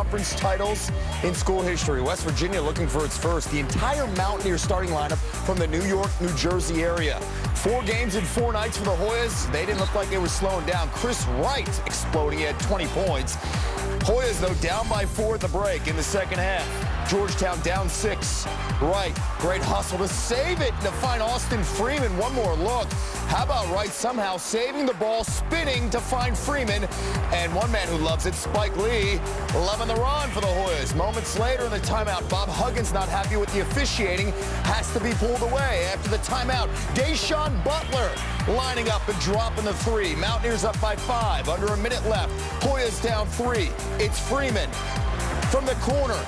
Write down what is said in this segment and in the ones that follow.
conference titles in school history. West Virginia looking for its first. The entire Mountaineer starting lineup from the New York, New Jersey area. 4 games in 4 nights for the Hoyas. They didn't look like they were slowing down. Chris Wright exploding at 20 points. Hoyas, though, down by 4 at the break in the second half. Georgetown down 6. Wright, great hustle to save it to find Austin Freeman. One more look. How about Wright somehow saving the ball, spinning to find Freeman. And one man who loves it, Spike Lee, loving the run for the Hoyas. Moments later in the timeout, Bob Huggins not happy with the officiating, has to be pulled away. After the timeout, Deshaun Butler lining up and dropping the 3. Mountaineers up by 5, under a minute left. Hoyas down 3. It's Freeman from the corner.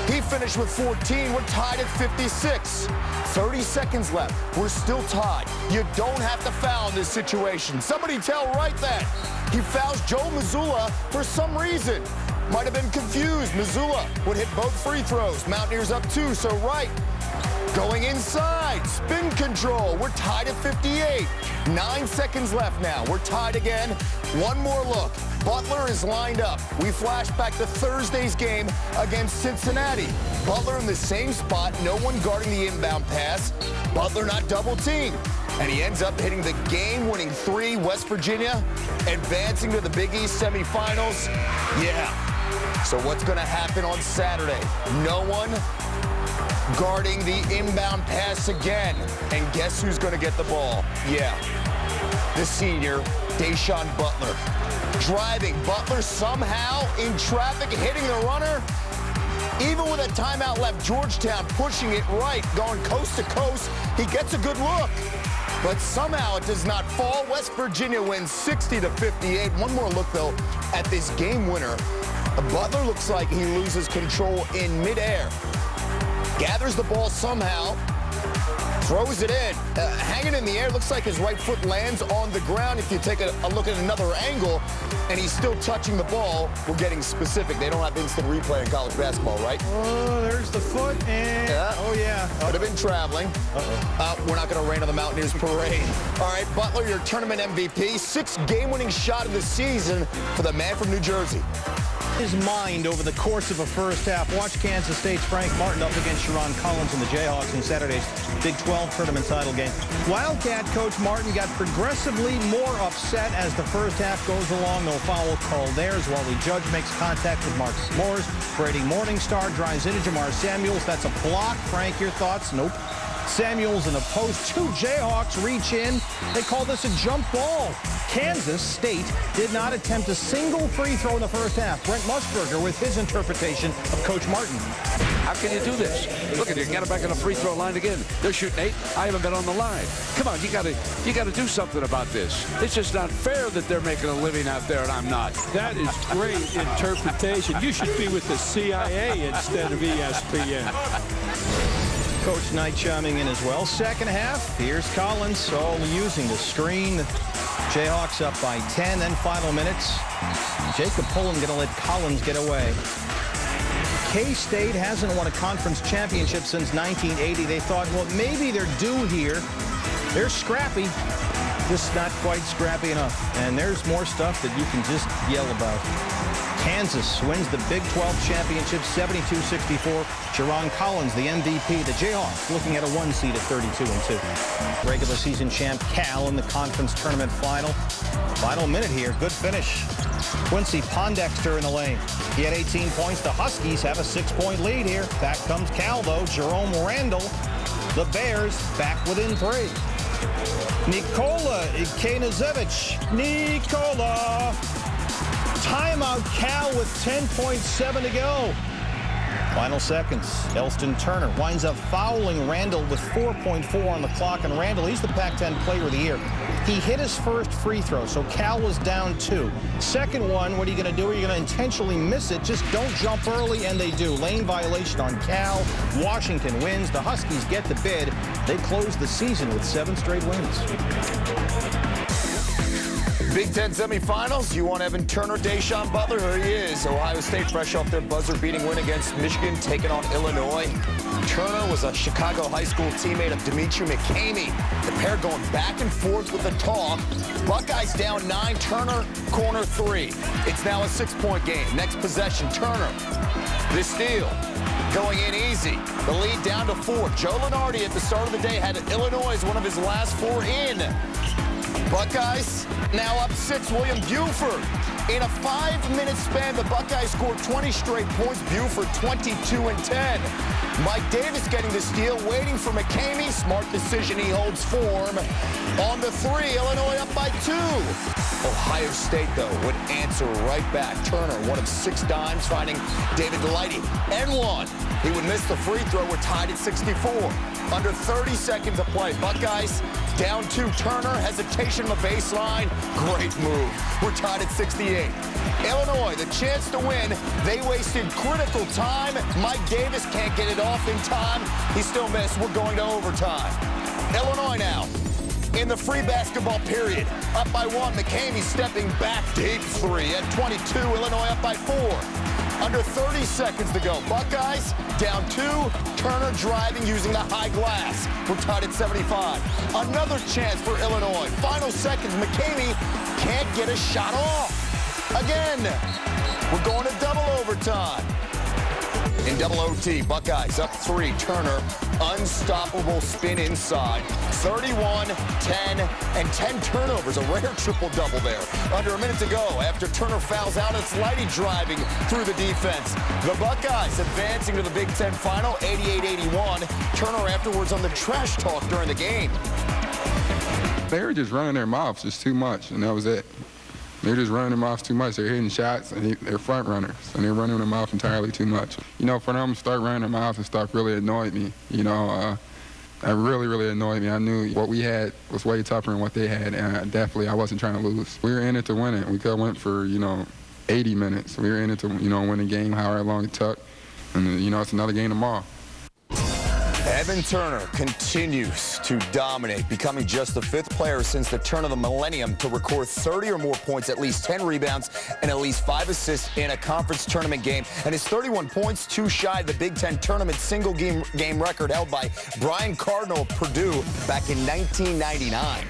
He finished with 14. We're tied at 56. 30 seconds left. We're still tied. You don't have to foul in this situation. Somebody tell Wright that. He fouls Joe Mazzulla for some reason. Might have been confused. Mazzulla would hit both free throws. Mountaineers up 2, so Wright going inside. Spin control. We're tied at 58. 9 seconds left now. We're tied again. One more look. Butler is lined up. We flash back to Thursday's game against Cincinnati. Butler in the same spot, no one guarding the inbound pass. Butler not double teamed. And he ends up hitting the game-winning 3. West Virginia advancing to the Big East semifinals. Yeah. So what's going to happen on Saturday? No one guarding the inbound pass again. And guess who's going to get the ball? Yeah. The senior, Deshaun Butler. Driving. Butler somehow in traffic, hitting the runner. Even with a timeout left, Georgetown pushing it right, going coast to coast. He gets a good look. But somehow it does not fall. West Virginia wins 60-58. One more look, though, at this game winner. Butler looks like he loses control in midair. Gathers the ball somehow. Throws it in, hanging in the air. Looks like his right foot lands on the ground. If you take a look at another angle, and he's still touching the ball. We're getting specific. They don't have instant replay in college basketball, right? Oh, there's the foot, and oh yeah. Could have been traveling. We're not going to rain on the Mountaineers parade. All right, Butler, your tournament MVP. 6th game-winning shot of the season for the man from New Jersey. His mind over the course of a first half. Watch Kansas State's Frank Martin up against Sharon Collins and the Jayhawks in Saturday's Big 12 tournament title game. Wildcat coach Martin got progressively more upset as the first half goes along. No foul called there as Wally Judge makes contact with Mark S'mores. Brady Morningstar drives into Jamar Samuels. That's a block. Frank, your thoughts? Nope. Samuels in the post. 2 Jayhawks reach in. They call this a jump ball. Kansas State did not attempt a single free throw in the first half. Brent Musburger with his interpretation of Coach Martin. How can you do this? Look at you, got it back on the free throw line again. They're shooting 8. I haven't been on the line. Come on, you got to do something about this. It's just not fair that they're making a living out there and I'm not. That is great interpretation. You should be with the CIA instead of ESPN. Coach Knight chiming in as well. Second half, here's Collins, all using the screen. Jayhawks up by 10, then final minutes. Jacob Pullen going to let Collins get away. K-State hasn't won a conference championship since 1980. They thought, well, maybe they're due here. They're scrappy, just not quite scrappy enough. And there's more stuff that you can just yell about. Kansas wins the Big 12 championship 72-64. Sharon Collins, the MVP. The Jayhawks looking at a 1 seed at 32-2. Regular season champ Cal in the conference tournament final. Final minute here. Good finish. Quincy Pondexter in the lane. He had 18 points. The Huskies have a 6-point lead here. Back comes Cal, though. Jerome Randall. The Bears back within 3. Nikola Ikanizevich. Nikola. Timeout Cal with 10.7 to go. Final seconds. Elston Turner winds up fouling Randall with 4.4 on the clock. And Randall, he's the Pac-10 Player of the Year. He hit his first free throw, so Cal was down 2. Second one, what are you going to do? Are you going to intentionally miss it? Just don't jump early, and they do. Lane violation on Cal. Washington wins. The Huskies get the bid. They close the season with 7 straight wins. Big Ten semifinals. You want Evan Turner, Deshaun Butler? Here he is. Ohio State fresh off their buzzer-beating win against Michigan, taking on Illinois. Turner was a Chicago high school teammate of Dimitri McCamey. The pair going back and forth with the talk. Buckeyes down 9, Turner corner 3. It's now a 6-point game. Next possession, Turner. The steal. Going in easy. The lead down to 4. Joe Lunardi at the start of the day had Illinois as one of his last 4 in. Buckeyes now up 6. William Buford. In a 5-minute span, the Buckeyes scored 20 straight points. Buford 22 and 10. Mike Davis getting the steal, waiting for McCamey. Smart decision, he holds form. On the 3, Illinois up by 2. Ohio State, though, would answer right back. Turner, one of 6 dimes, finding David Lighty. And 1. He would miss the free throw. We're tied at 64. Under 30 seconds of play. Buckeyes down 2. Turner, hesitation on the baseline. Great move. We're tied at 68. Illinois, the chance to win. They wasted critical time. Mike Davis can't get it off in time. He still missed. We're going to overtime. Illinois now in the free basketball period. Up by 1. McCamey stepping back deep 3 at 22. Illinois up by 4. Under 30 seconds to go. Buckeyes down 2. Turner driving using the high glass. We're tied at 75. Another chance for Illinois. Final seconds. McCamey can't get a shot off. Again, we're going to double overtime. In double OT, Buckeyes up 3. Turner, unstoppable spin inside. 31, 10, and 10 turnovers. A rare triple-double there. Under a minute to go after Turner fouls out. It's Lighty driving through the defense. The Buckeyes advancing to the Big Ten final, 88-81. Turner afterwards on the trash talk during the game. They were just running their mouths just too much, and that was it. They're just running their mouths too much. They're hitting shots, and they're front runners, and they're running their mouth entirely too much. You know, for them to start running their mouth and stuff really annoyed me. You know, that really, really annoyed me. I knew what we had was way tougher than what they had, and I wasn't trying to lose. We were in it to win it. We could have went for, 80 minutes. We were in it to, win the game however long it took. And, it's another game tomorrow. Evan Turner continues to dominate, becoming just the 5th player since the turn of the millennium to record 30 or more points, at least 10 rebounds, and at least 5 assists in a conference tournament game. And his 31 points, too shy of the Big Ten tournament single game record held by Brian Cardinal of Purdue back in 1999.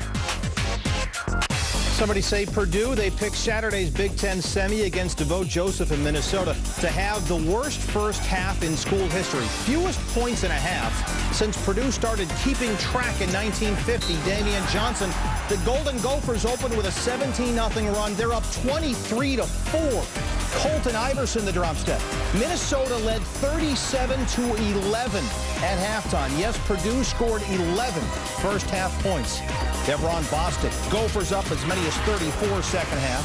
Somebody say Purdue. They picked Saturday's Big Ten semi against Devote Joseph in Minnesota to have the worst first half in school history. Fewest points and a half since Purdue started keeping track in 1950. Damian Johnson. The Golden Gophers opened with a 17-0 run. They're up 23-4. Colton Iverson, the drop step. Minnesota led 37-11 at halftime. Yes, Purdue scored 11 first half points. Devron Bostic. Gophers up as many as 34 second half.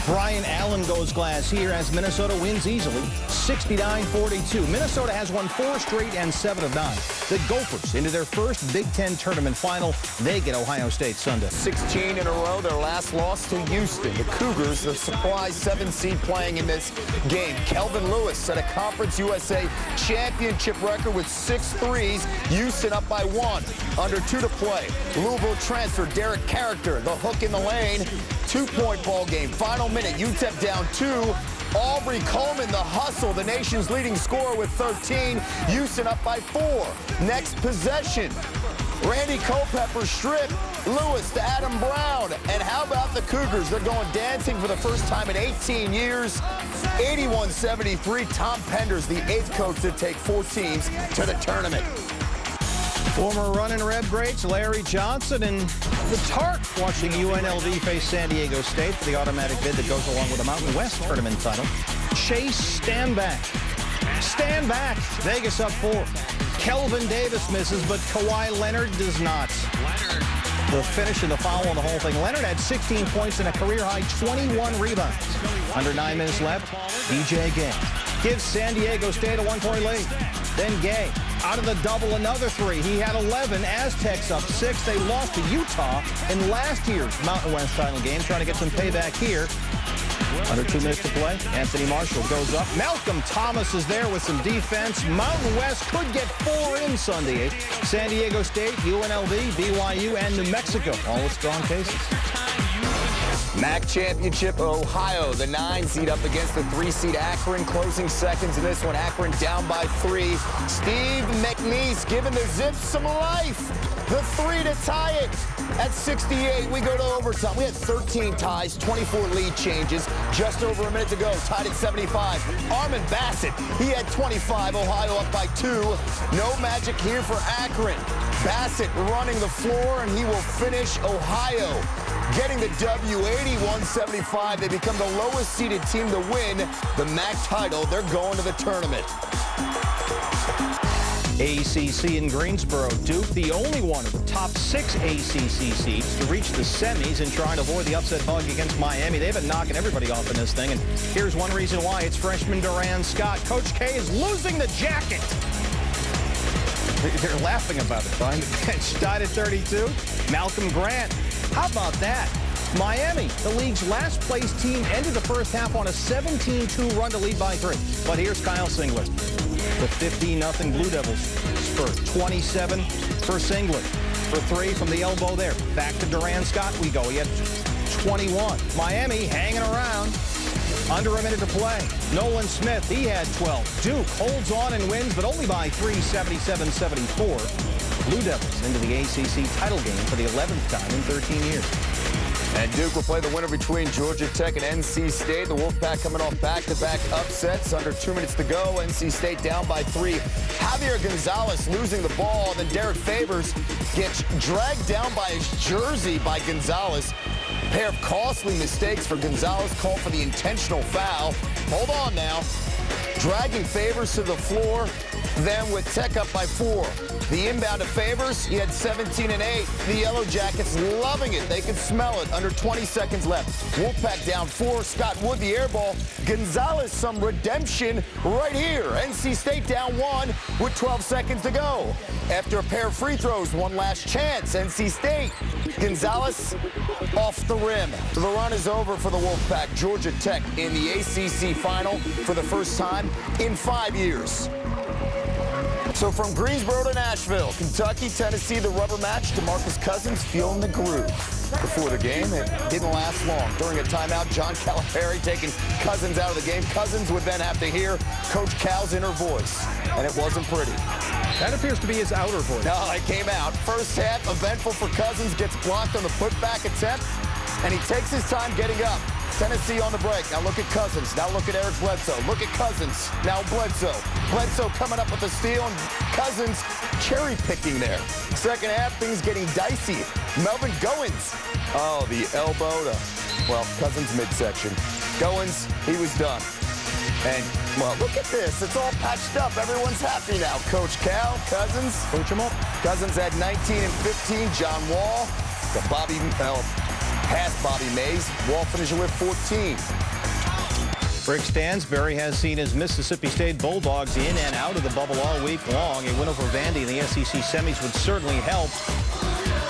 Brian Allen goes glass here as Minnesota wins easily, 69-42. Minnesota has won 4 straight and 7 of 9. The Gophers into their first Big Ten tournament final. They get Ohio State Sunday. 16 in a row, their last loss to Houston. The Cougars, the surprise 7th seed playing in this game. Kelvin Lewis set a Conference USA championship record with 6 threes. Houston up by 1. Under 2 to play. Louisville transfer Derek Character, the hook in the lane. 2-point ball game. Final minute, UTEP down 2. Aubrey Coleman, the hustle, the nation's leading scorer with 13. Houston up by 4. Next possession. Randy Culpepper strip. Lewis to Adam Brown. And how about the Cougars? They're going dancing for the first time in 18 years. 81-73. Tom Penders, the 8th coach to take 4 teams to the tournament. Former Runnin' Red greats Larry Johnson and the Tark watching UNLV face San Diego State for the automatic bid that goes along with the Mountain West tournament title. Chase Stanback. Stanback. Vegas up 4. Kelvin Davis misses, but Kawhi Leonard does not. The finish and the foul on the whole thing. Leonard had 16 points and a career-high 21 rebounds. Under 9 minutes left, DJ Gay gives San Diego State a 1-point lead. Then Gay, out of the double, another 3. He had 11. Aztecs up 6. They lost to Utah in last year's Mountain West title game, trying to get some payback here. Under 2 minutes to play, Anthony Marshall goes up. Malcolm Thomas is there with some defense. Mountain West could get 4 in Sunday. San Diego State, UNLV, BYU, and New Mexico, all with strong cases. MAC Championship, Ohio, the 9 seed up against the 3 seed Akron. Closing seconds in this one. Akron down by 3. Steve McNeese giving the Zips some life. The 3 to tie it. At 68, we go to overtime. We had 13 ties, 24 lead changes. Just over a minute to go. Tied at 75. Armin Bassett, he had 25. Ohio up by 2. No magic here for Akron. Bassett running the floor, and he will finish Ohio getting the W, 81-75. They become the lowest seeded team to win the MAC title. They're going to the tournament. ACC in Greensboro. Duke, the only one of the top 6 ACC seeds to reach the semis and trying to avoid the upset bug against Miami. They've been knocking everybody off in this thing, and here's one reason why. It's freshman Duran Scott. Coach K is losing the jacket. They're laughing about it. Behind the bench, tied at 32. Malcolm Grant. How about that? Miami, the league's last place team, ended the first half on a 17-2 run to lead by 3. But here's Kyle Singler. The 15-0 Blue Devils spurt. 27 for Singler. For 3 from the elbow there. Back to Duran Scott we go. He had 21. Miami hanging around. Under a minute to play. Nolan Smith, he had 12. Duke holds on and wins, but only by 3, 77-74. Blue Devils into the ACC title game for the 11th time in 13 years. And Duke will play the winner between Georgia Tech and NC State. The Wolfpack coming off back-to-back upsets. Under 2 minutes to go. NC State down by 3. Javier Gonzalez losing the ball. Then Derek Favors gets dragged down by his jersey by Gonzalez. A pair of costly mistakes for Gonzalez. Called for the intentional foul. Hold on now. Dragging Favors to the floor. Then with Tech up by 4. The inbound to Favors, he had 17 and 8. The Yellow Jackets loving it. They could smell it. Under 20 seconds left. Wolfpack down 4. Scott Wood, the air ball. Gonzalez, some redemption right here. NC State down 1 with 12 seconds to go. After a pair of free throws, one last chance. NC State. Gonzalez off the rim. The run is over for the Wolfpack. Georgia Tech in the ACC final for the first time in 5 years. So from Greensboro to Nashville, Kentucky, Tennessee, the rubber match. DeMarcus Cousins feeling the groove. Before the game, it didn't last long. During a timeout, John Calipari taking Cousins out of the game. Cousins would then have to hear Coach Cal's inner voice, and it wasn't pretty. That appears to be his outer voice. No, it came out. First half, eventful for Cousins, gets blocked on the putback attempt, and he takes his time getting up. Tennessee on the break. Now look at Cousins. Now look at Eric Bledsoe. Look at Cousins. Now Bledsoe. Bledsoe coming up with the steal, and Cousins cherry picking there. Second half, things getting dicey. Melvin Goins. Oh, the elbow to, well, Cousins midsection. Goins, he was done. And, well, look at this. It's all patched up. Everyone's happy now. Coach Cal, Cousins. Coach him up. Cousins had 19 and 15. John Wall. The past Bobby Mays. Wall finishing with 14. Rick Stansbury has seen his Mississippi State Bulldogs in and out of the bubble all week long. A win over Vandy in the SEC semis would certainly help.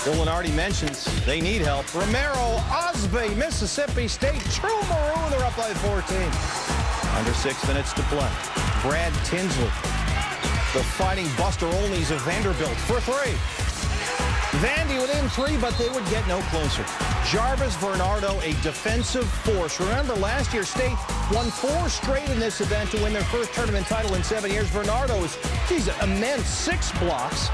Bill Lenardi mentions they need help. Romero, Osby, Mississippi State, true maroon. They're up by 14. Under 6 minutes to play. Brad Tinsley, the Fighting Buster Olneys of Vanderbilt for 3. Vandy within 3, but they would get no closer. Jarvis Bernardo, a defensive force. Remember, last year, State won 4 straight in this event to win their first tournament title in 7 years. Bernardo is, he's immense, 6 blocks.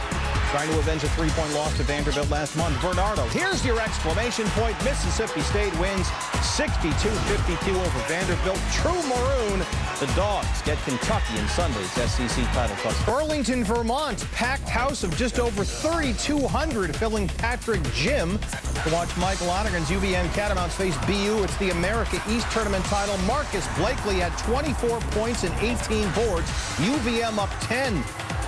Trying to avenge a 3-point loss to Vanderbilt last month. Bernardo, here's your exclamation point. Mississippi State wins 62-52 over Vanderbilt. True maroon. The Dogs get Kentucky in Sunday's SEC title plus. Burlington, Vermont, packed house of just over 3,200 filling Patrick Gym to watch Michael Lonergan's UVM Catamounts face BU. It's the America East Tournament title. Marcus Blakely had 24 points and 18 boards. UVM up 10.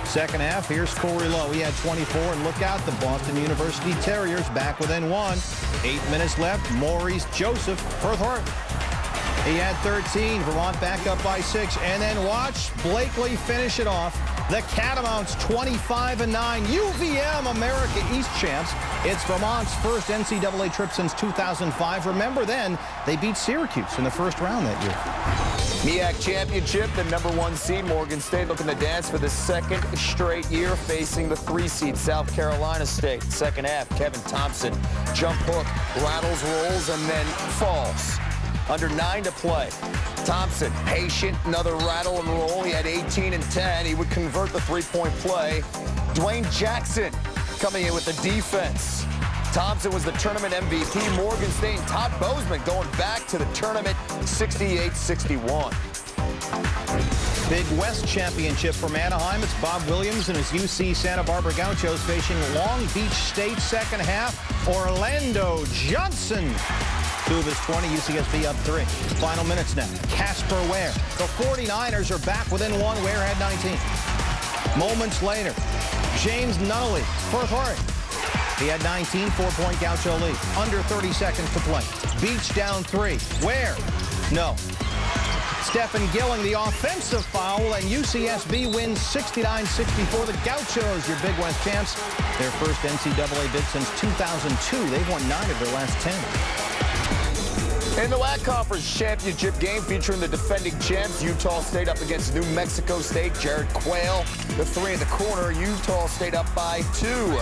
Second half, here's Corey Lowe. He had 24, and look out, the Boston University Terriers back within 1. 8 minutes left. Maurice Joseph, Firthorpe. He had 13. Vermont back up by 6. And then watch Blakely finish it off. The Catamounts 25-9. UVM America East champs. It's Vermont's first NCAA trip since 2005. Remember then, they beat Syracuse in the first round that year. MEAC championship, the #1 seed, Morgan State looking to dance for the second straight year, facing the 3 seed South Carolina State. Second half, Kevin Thompson, jump hook, rattles, rolls, and then falls. Under 9 to play. Thompson, patient, another rattle and roll. He had 18 and 10. He would convert the three-point play. Dwayne Jackson coming in with the defense. Thompson was the tournament MVP. Morgan State and Todd Bozeman going back to the tournament 68-61. Big West championship from Anaheim. It's Bob Williams and his UC Santa Barbara Gauchos facing Long Beach State. Second half, Orlando Johnson. 2 of his 20, UCSB up 3. Final minutes now. Casper Ware. The 49ers are back within 1. Ware had 19. Moments later, James Nunnally, Firth Horry. He had 19, 4-point Gaucho lead. Under 30 seconds to play. Beach down 3. Ware? No. Stephen Gilling, the offensive foul, and UCSB wins 69-64. The Gauchos, your Big West champs. Their first NCAA bid since 2002. They've won 9 of their last 10. In the WAC Conference Championship game featuring the defending champs, Utah State up against New Mexico State. Jared Quayle, the 3 in the corner. Utah State up by 2.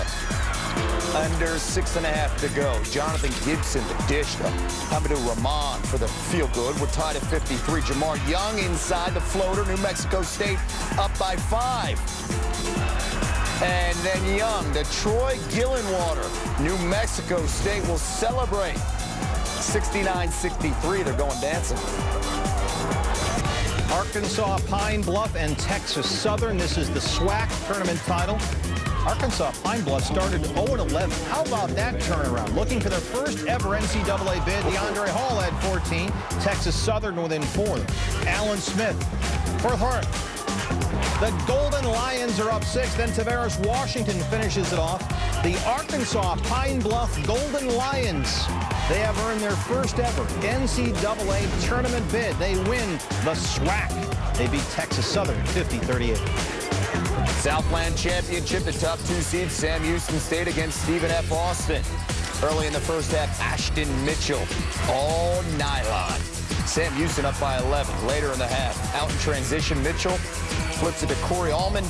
Under 6.5 to go. Jonathan Gibson, the dish to Hamidou Rahman for the field goal. We're tied at 53. Jamar Young inside the floater. New Mexico State up by 5. And then Young to Troy Gillenwater. New Mexico State will celebrate. 69-63, they're going dancing. Arkansas, Pine Bluff, and Texas Southern. This is the SWAC tournament title. Arkansas Pine Bluff started 0-11. How about that turnaround? Looking for their first ever NCAA bid, DeAndre Hall had 14. Texas Southern within 4. Alan Smith, Firth Horry. The Golden Lions are up 6. Then Tavares Washington finishes it off. The Arkansas Pine Bluff Golden Lions. They have earned their first ever NCAA tournament bid. They win the SWAC. They beat Texas Southern 50-38. Southland Championship, the top 2 seeds, Sam Houston State against Stephen F. Austin. Early in the first half, Ashton Mitchell, all nylon. Sam Houston up by 11. Later in the half, out in transition, Mitchell flips it to Corey Allman,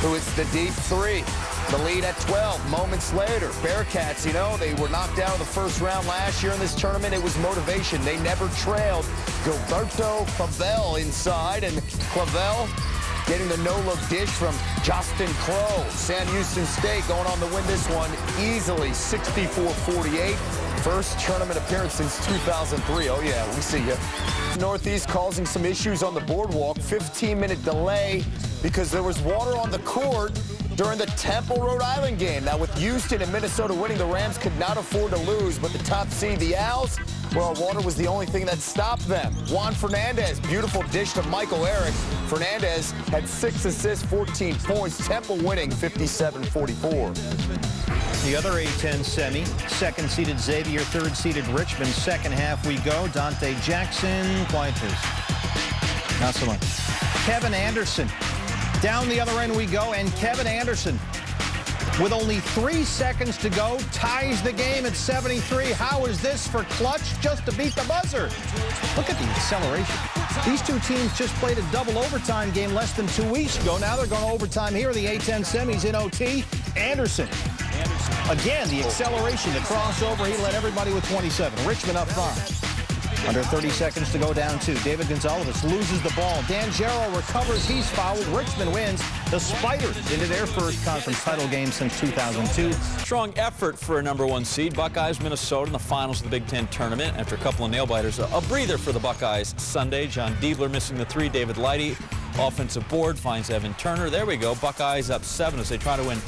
who hits the deep 3. The lead at 12. Moments later, Bearcats, you know, they were knocked out of the first round last year in this tournament. It was motivation. They never trailed. Gilberto Clavel inside, and Clavel getting the no-look dish from Justin Crow. Sam Houston State going on to win this one easily, 64-48. First tournament appearance since 2003. Oh, yeah, we see you. Northeast causing some issues on the boardwalk. 15-minute delay because there was water on the court during the Temple, Rhode Island game. Now, with Houston and Minnesota winning, the Rams could not afford to lose, but the top seed, the Owls, well, water was the only thing that stopped them. Juan Fernandez, beautiful dish to Michael Eric. Fernandez had 6 assists, 14 points. Temple winning 57-44. The other A-10 semi, second-seeded Xavier, third-seeded Richmond. Second half we go. Dante Jackson, quiet please. Not so much. Kevin Anderson. Down the other end we go, and Kevin Anderson, with only 3 seconds to go, ties the game at 73. How is this for clutch? Just to beat the buzzer. Look at the acceleration. These 2 teams just played a double overtime game less than 2 weeks ago. Now they're going to overtime here. The A-10 semis in OT. Anderson. Again, the acceleration, the crossover. He led everybody with 27. Richmond up 5. Under 30 seconds to go, down 2. David Gonzalez loses the ball. Dan Jarrow recovers. He's fouled. Richmond wins. The Spiders into their first conference title game since 2002. Strong effort for a #1 seed. Buckeyes, Minnesota in the finals of the Big Ten tournament. After a couple of nail-biters, a breather for the Buckeyes Sunday. John Diebler missing the 3. David Lighty, offensive board, finds Evan Turner. There we go. Buckeyes up 7 as they try to win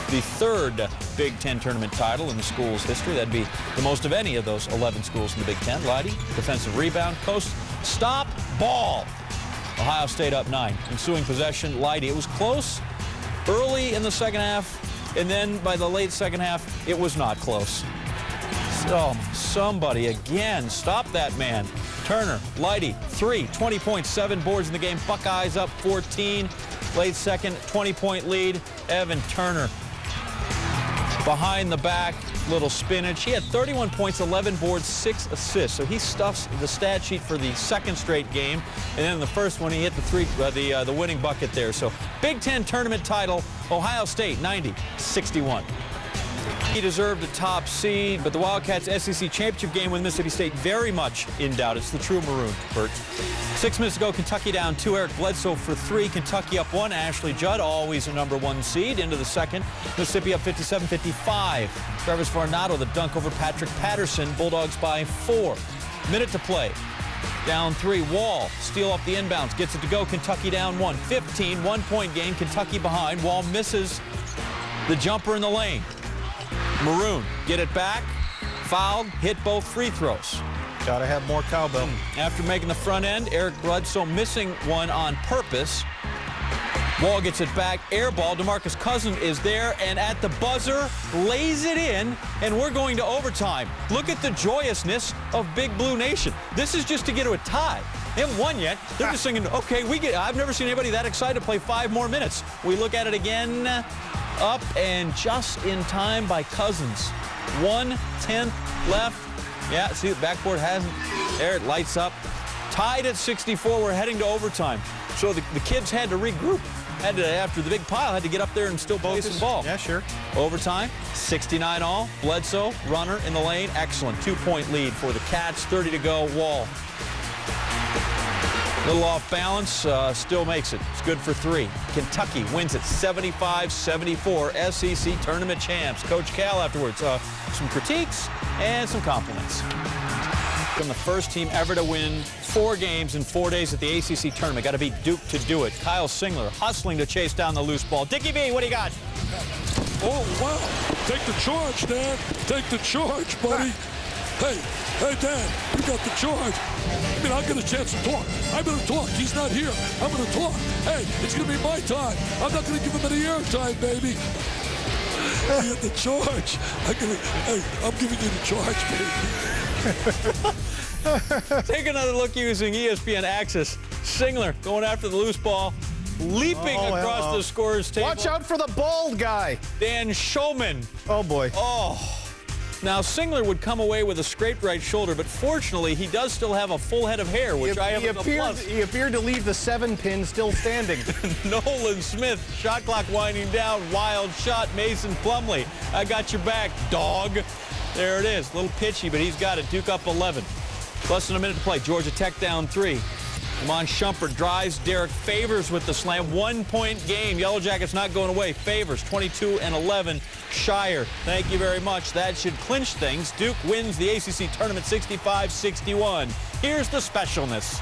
the 3rd Big Ten tournament title in the school's history. That'd be the most of any of those 11 schools in the Big Ten. Lighty, defensive rebound, post, stop, ball. Ohio State up 9. Ensuing possession, Lighty. It was close early in the second half, and then by the late second half, it was not close. So, somebody again, stop that man. Turner, Lighty, 3, 20 points, 7 boards in the game. Buckeyes up 14. Late second, 20-point lead. Evan Turner behind the back, little spinach. He had 31 points, 11 boards, 6 assists. So he stuffs the stat sheet for the second straight game. And then in the first one, he hit the winning bucket there. So Big Ten tournament title, Ohio State, 90-61. He deserved a top seed, but the Wildcats' SEC championship game with Mississippi State very much in doubt. It's the true maroon, Bert. 6 minutes ago, Kentucky down 2. Eric Bledsoe for 3. Kentucky up 1. Ashley Judd, always a #1 seed, into the second. Mississippi up 57-55. Travis Varnado, the dunk over Patrick Patterson. Bulldogs by 4. Minute to play. Down 3. Wall, steal off the inbounds, gets it to go. Kentucky down 1. 15, 1-point game. Kentucky behind. Wall misses the jumper in the lane. Maroon, get it back, fouled, hit both free throws. Gotta have more cowbell. After making the front end, Eric Bledsoe missing one on purpose. Wall gets it back, air ball. DeMarcus Cousins is there, and at the buzzer, lays it in, and we're going to overtime. Look at the joyousness of Big Blue Nation. This is just to get to a tie. They haven't won yet. They're just thinking, okay, I've never seen anybody that excited to play 5 more minutes. We look at it again. Up and just in time by Cousins. 1/10 left. Yeah, see, the backboard hasn't. There, it lights up. Tied at 64. We're heading to overtime. So the kids had to regroup. After the big pile, had to get up there and still play some ball. Yeah, sure. Overtime, 69 all. Bledsoe, runner in the lane. Excellent. 2-point lead for the Cats. 30 to go. Wall. Little off balance, still makes it. It's good for 3. Kentucky wins it 75-74. SEC tournament champs. Coach Cal afterwards, some critiques and some compliments. From the first team ever to win 4 games in 4 days at the ACC tournament. Got to beat Duke to do it. Kyle Singler hustling to chase down the loose ball. Dickie B, what do you got? Oh, wow. Take the charge, Dan. Take the charge, buddy. Hey, Dan, you got the charge. I mean, I'll get a chance to talk. I'm going to talk. He's not here. I'm going to talk. Hey, it's going to be my time. I'm not going to give him any airtime, baby. You got the charge. I'm giving you the charge, baby. Take another look using ESPN Access. Singler going after the loose ball, leaping across the scorer's table. Watch out for the bald guy. Dan Shulman. Oh, boy. Oh. Now, Singler would come away with a scraped right shoulder, but fortunately, he does still have a full head of hair, which I have as a plus. He appeared to leave the 7-pin still standing. Nolan Smith, shot clock winding down, wild shot, Mason Plumlee. I got your back, dog. There it is, a little pitchy, but he's got it. Duke up 11. Less than a minute to play. Georgia Tech down 3. Iman Shumpert drives. Derek Favors with the slam. 1-point game. Yellow Jackets not going away. Favors 22-11. Shire, thank you very much. That should clinch things. Duke wins the ACC tournament 65-61. Here's the specialness.